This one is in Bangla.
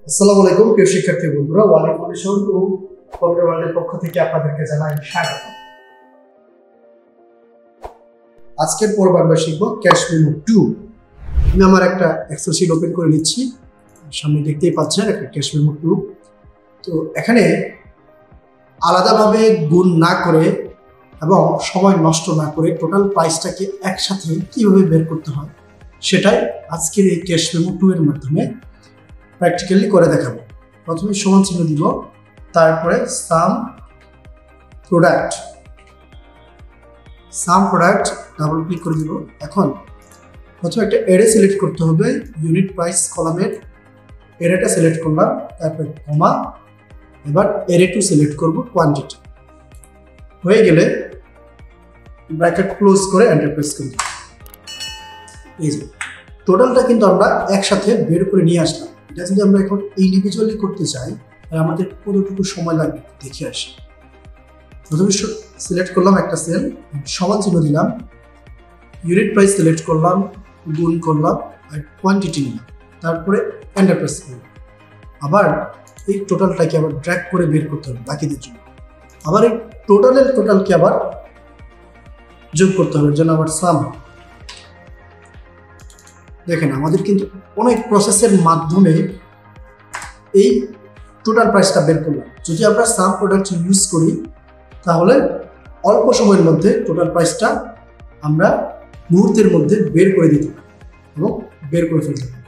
আসসালামু আলাইকুম প্রিয় শিক্ষার্থী বন্ধুরা, ওয়ার্ল্ড ইনফরমেশন ও কম্পিউটার ওয়ার্ল্ডের পক্ষ থেকে আপনাদেরকে জানাই স্বাগত। আজকের পর্ব আমরা শিখব ক্যাশ মেমো 2। আমি আমার একটা এক্সেল শীট ওপেন করে নিচ্ছি, সামনে দেখতেই পাচ্ছেন একটা ক্যাশ মেমো 2। তো এখানে আলাদাভাবে গুণ না করে এবং সময় নষ্ট না করে টোটাল প্রাইসটাকে একসাথে কিভাবে বের করতে হয় সেটাই আজকের এই ক্যাশ মেমো 2 এর মাধ্যমে প্র্যাকটিক্যালি করে দেখাবো। প্রথমে সমান চিহ্ন দিব, তারপরে সাম প্রোডাক্ট ডাবল ক্লিক করে দিব। এখন প্রথমে একটা এরে সিলেক্ট করতে হবে, ইউনিট প্রাইস কলামের এরেটা সিলেক্ট করলাম, তারপরে কমা, এবার এরে টু সিলেক্ট করব কোয়ান্টিটি। হয়ে গেলে ব্র্যাকেট ক্লোজ করে এন্টার প্রেস করব। এই যে টোটালটা কিন্তু আমরা একসাথে বের করে নিয়ে আসলাম। এটা যদি আমরা এখন ইন্ডিভিজুয়ালি করতে চাই তাহলে আমাদের কতটুকু সময় লাগবে দেখে আসি। প্রথমে সিলেক্ট করলাম একটা সেল, সমান চিহ্ন দিলাম, ইউনিট প্রাইস সিলেক্ট করলাম, গুণ করলাম আর কোয়ান্টিটি নিলাম, তারপরে এন্টার প্রেস করলাম। আবার এই টোটালটাকে আবার ড্র্যাগ করে বের করতে হবে বাকিদের জন্য। আবার এই টোটালকে আবার যোগ করতে হবে, এর জন্য আবার সাম। দেখেন আমাদের কিন্তু অনেক প্রসেসের মাধ্যমে এই টোটাল প্রাইসটা বের করলাম। যদি আমরা সাম প্রোডাক্ট ইউজ করি তাহলে অল্প সময়ের মধ্যে টোটাল প্রাইসটা আমরা মুহূর্তের মধ্যে বের করে দিতে পারি এবং বের করে ফেলতে পারি।